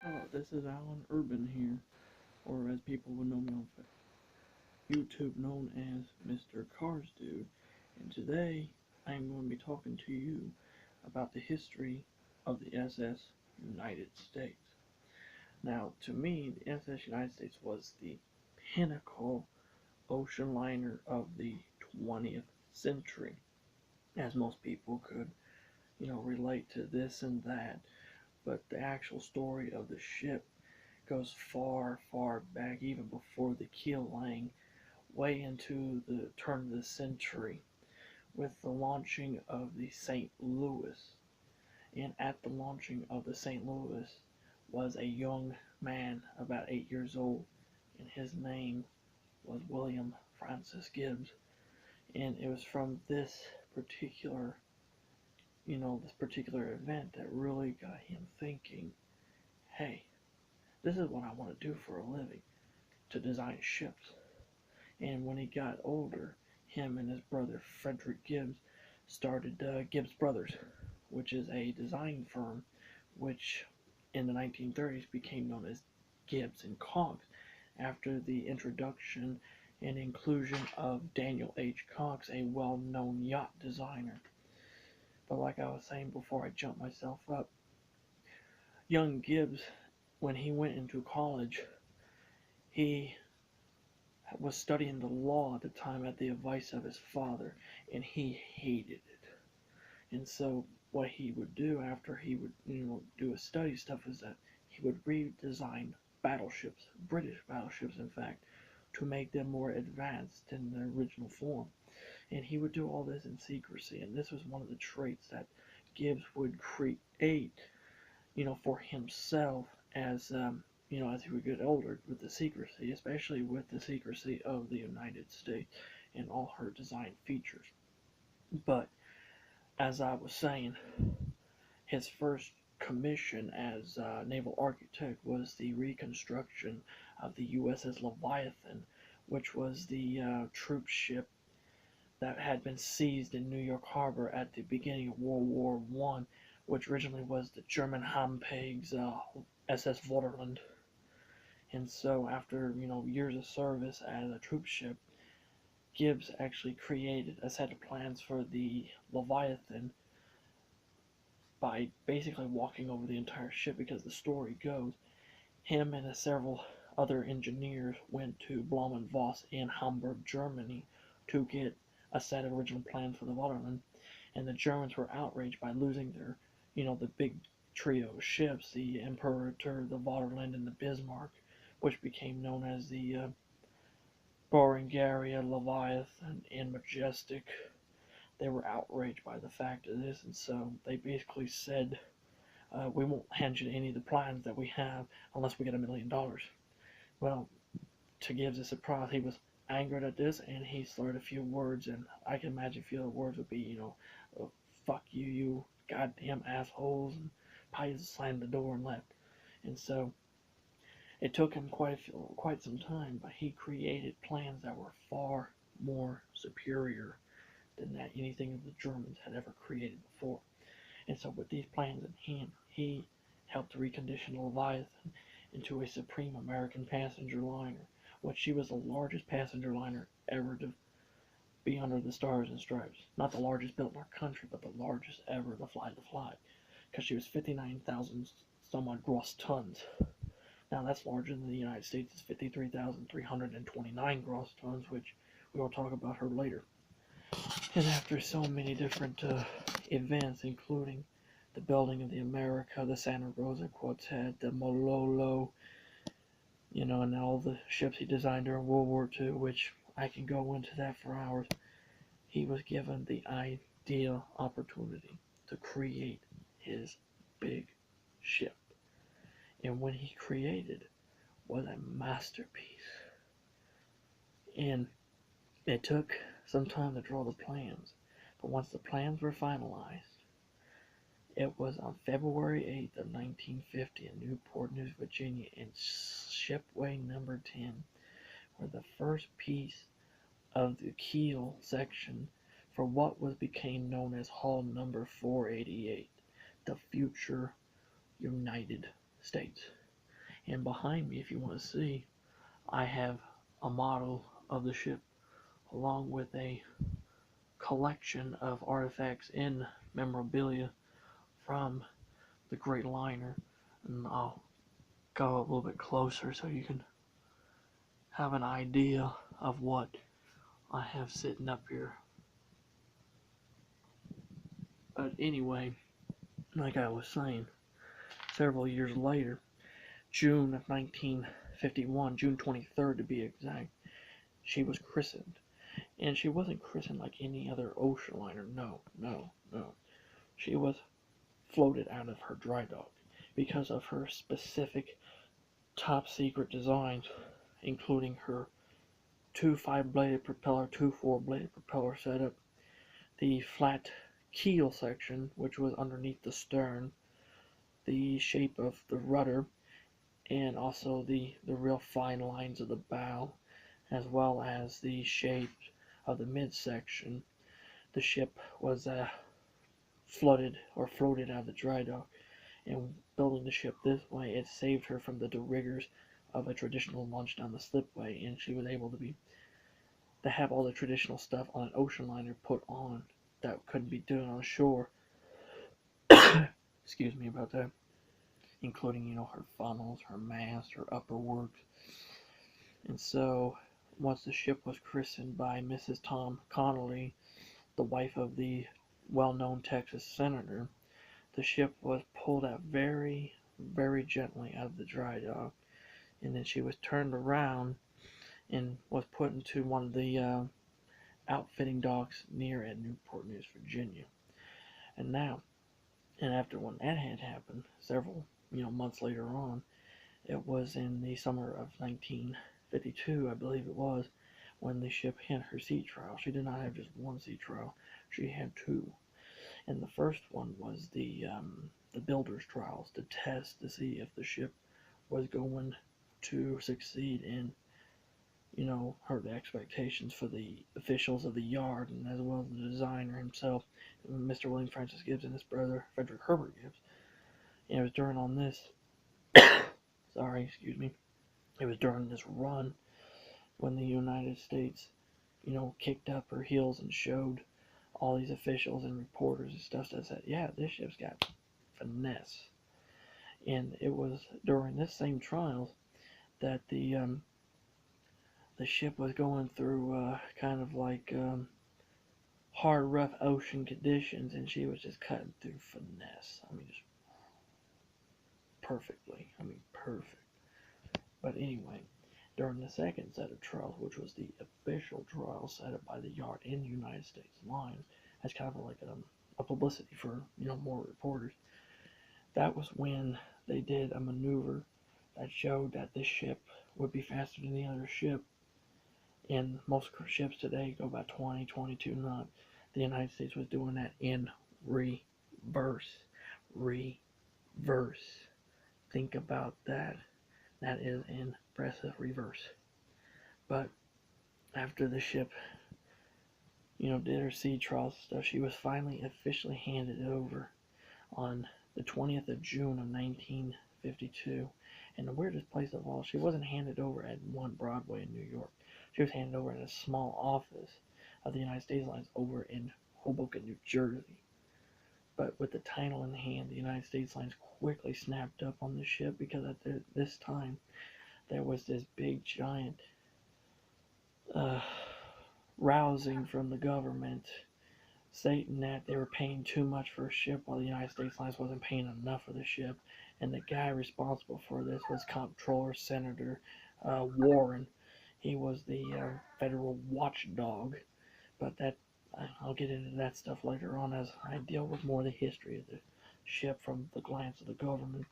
Hello, this is Alan Urban here, or as people would know me on YouTube, known as Mr. Cars Dude. And today I am going to be talking to you about the history of the SS United States. Now, to me, the SS United States was the pinnacle ocean liner of the 20th century, as most people could, relate to this and that. But the actual story of the ship goes far, far back, even before the keel laying, way into the turn of the century, with the launching of the St. Louis. And at the launching of the St. Louis was a young man, about 8 years old, and his name was William Francis Gibbs. And it was from particular, this particular event that really got him thinking, hey, this is what I want to do for a living, to design ships. And when he got older, him and his brother Frederick Gibbs started Gibbs Brothers, which is a design firm which in the 1930s became known as Gibbs and Cogs after the introduction and inclusion of Daniel H. Cox, a well-known yacht designer. But like I was saying before I jumped myself up, young Gibbs, when he went into college, he was studying the law at the time at the advice of his father, and he hated it. And so what he would do after he would, do his study stuff is that he would redesign battleships, British battleships in fact, to make them more advanced in their original form. And he would do all this in secrecy, and this was one of the traits that Gibbs would create, for himself as he would get older, with the secrecy, especially with the secrecy of the United States and all her design features. But as I was saying, his first commission as naval architect was the reconstruction of the USS Leviathan, which was the troop ship that had been seized in New York Harbor at the beginning of World War I, which originally was the German Hampeg's SS Vaterland. And so after, years of service as a troop ship, Gibbs actually created a set of plans for the Leviathan by basically walking over the entire ship, because the story goes, him and several other engineers went to Blohm and Voss in Hamburg, Germany to get a set of original plans for the Vaterland, and the Germans were outraged by losing their, the big trio of ships, the Imperator, the Vaterland, and the Bismarck, which became known as the Berengaria, Leviathan, and Majestic. They were outraged by the fact of this, and so they basically said, we won't hand you any of the plans that we have unless we get $1,000,000. Well, to Gibbs' surprise, he was angered at this, and he slurred a few words, and I can imagine a few of the words would be, fuck you, you goddamn assholes, and probably just slammed the door and left. And so it took him quite some time, but he created plans that were far more superior than anything the Germans had ever created before. And so with these plans in hand, he helped to recondition the Leviathan into a supreme American passenger liner, which she was the largest passenger liner ever to be under the Stars and Stripes. Not the largest built in our country, but the largest ever to fly the flag, because she was 59,000 some odd gross tons. Now that's larger than the United States' 53,329 gross tons, which we will talk about her later. And after so many different events, including the building of the America, the Santa Rosa Quartet, the Malolo, and all the ships he designed during World War II, which I can go into that for hours, he was given the ideal opportunity to create his big ship. And what he created was a masterpiece. And it took some time to draw the plans, but once the plans were finalized, it was on February 8th of 1950 in Newport News, Virginia, in shipway number 10, where the first piece of the keel section for what became known as hull number 488, the future United States. And behind me, if you want to see, I have a model of the ship along with a collection of artifacts and memorabilia from the Great Liner. And I'll go a little bit closer so you can have an idea of what I have sitting up here. But anyway, like I was saying, several years later, June of 1951, June 23rd to be exact, she was christened. And she wasn't christened like any other ocean liner. No, no, no. She was floated out of her dry dock because of her specific top secret designs, including her two 5-bladed propeller, two 4-bladed propeller setup, the flat keel section, which was underneath the stern, the shape of the rudder, and also the real fine lines of the bow, as well as the shape of the midsection. The ship was flooded or floated out of the dry dock, and building the ship this way, it saved her from the rigors of a traditional launch down the slipway, and she was able to have all the traditional stuff on an ocean liner put on that couldn't be done on shore. Excuse me about that. Including, her funnels, her mast, her upper works. And so, once the ship was christened by Mrs. Tom Connolly, the wife of the well-known Texas senator, the ship was pulled out very, very gently out of the dry dock, and then she was turned around and was put into one of the outfitting docks near at Newport News, Virginia. And after when that had happened, several months later on, it was in the summer of 1952, I believe it was, when the ship had her sea trial. She did not have just one sea trial; she had two. And the first one was the builder's trials to test to see if the ship was going to succeed in her expectations for the officials of the yard, and as well as the designer himself, Mr. William Francis Gibbs, and his brother Frederick Herbert Gibbs. And it was during on this excuse me. It was during this run when the United States, kicked up her heels and showed all these officials and reporters and stuff that said, yeah, this ship's got finesse. And it was during this same trials that the ship was going through kind of like hard, rough ocean conditions, and she was just cutting through finesse. I mean, just perfectly. I mean, perfect. But anyway, during the second set of trials, which was the official trial set up by the yard in the United States lines, as kind of like a publicity for more reporters, that was when they did a maneuver that showed that this ship would be faster than the other ship. And most ships today go about 20, 22 knots. The United States was doing that in reverse. Reverse. Think about that. That is impressive reverse. But after the ship, did her sea trials stuff, she was finally officially handed over on the 20th of June of 1952. And the weirdest place of all, she wasn't handed over at 1 Broadway in New York. She was handed over in a small office of the United States Lines over in Hoboken, New Jersey. But with the title in hand, the United States Lines quickly snapped up on the ship because at this time there was this big giant rousing from the government stating that they were paying too much for a ship while the United States Lines wasn't paying enough for the ship. And the guy responsible for this was Comptroller Senator Warren. He was the federal watchdog. But I'll get into that stuff later on as I deal with more of the history of the ship from the glance of the government.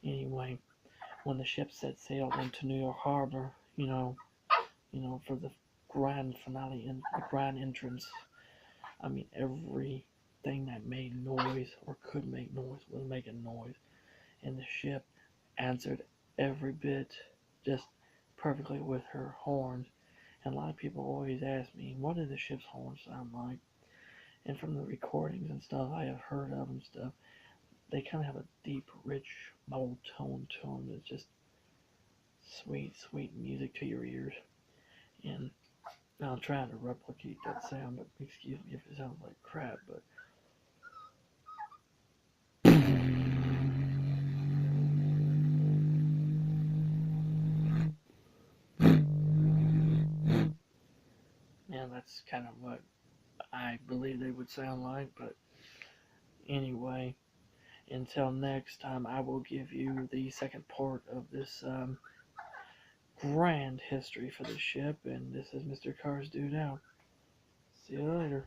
Anyway, when the ship set sail into New York Harbor, for the grand finale and the grand entrance, I mean, everything that made noise or could make noise was making noise. And the ship answered every bit just perfectly with her horns. And a lot of people always ask me, what do the ship's horns sound like? And from the recordings and stuff I have heard of and stuff, they kind of have a deep, rich, bold tone to them that's just sweet, sweet music to your ears. And I'll try to replicate that sound, but excuse me if it sounds like crap, but yeah, that's kind of what I believe they would sound like. But anyway, until next time, I will give you the second part of this grand history for the ship. And this is Mr. Cars Dude out. See you later.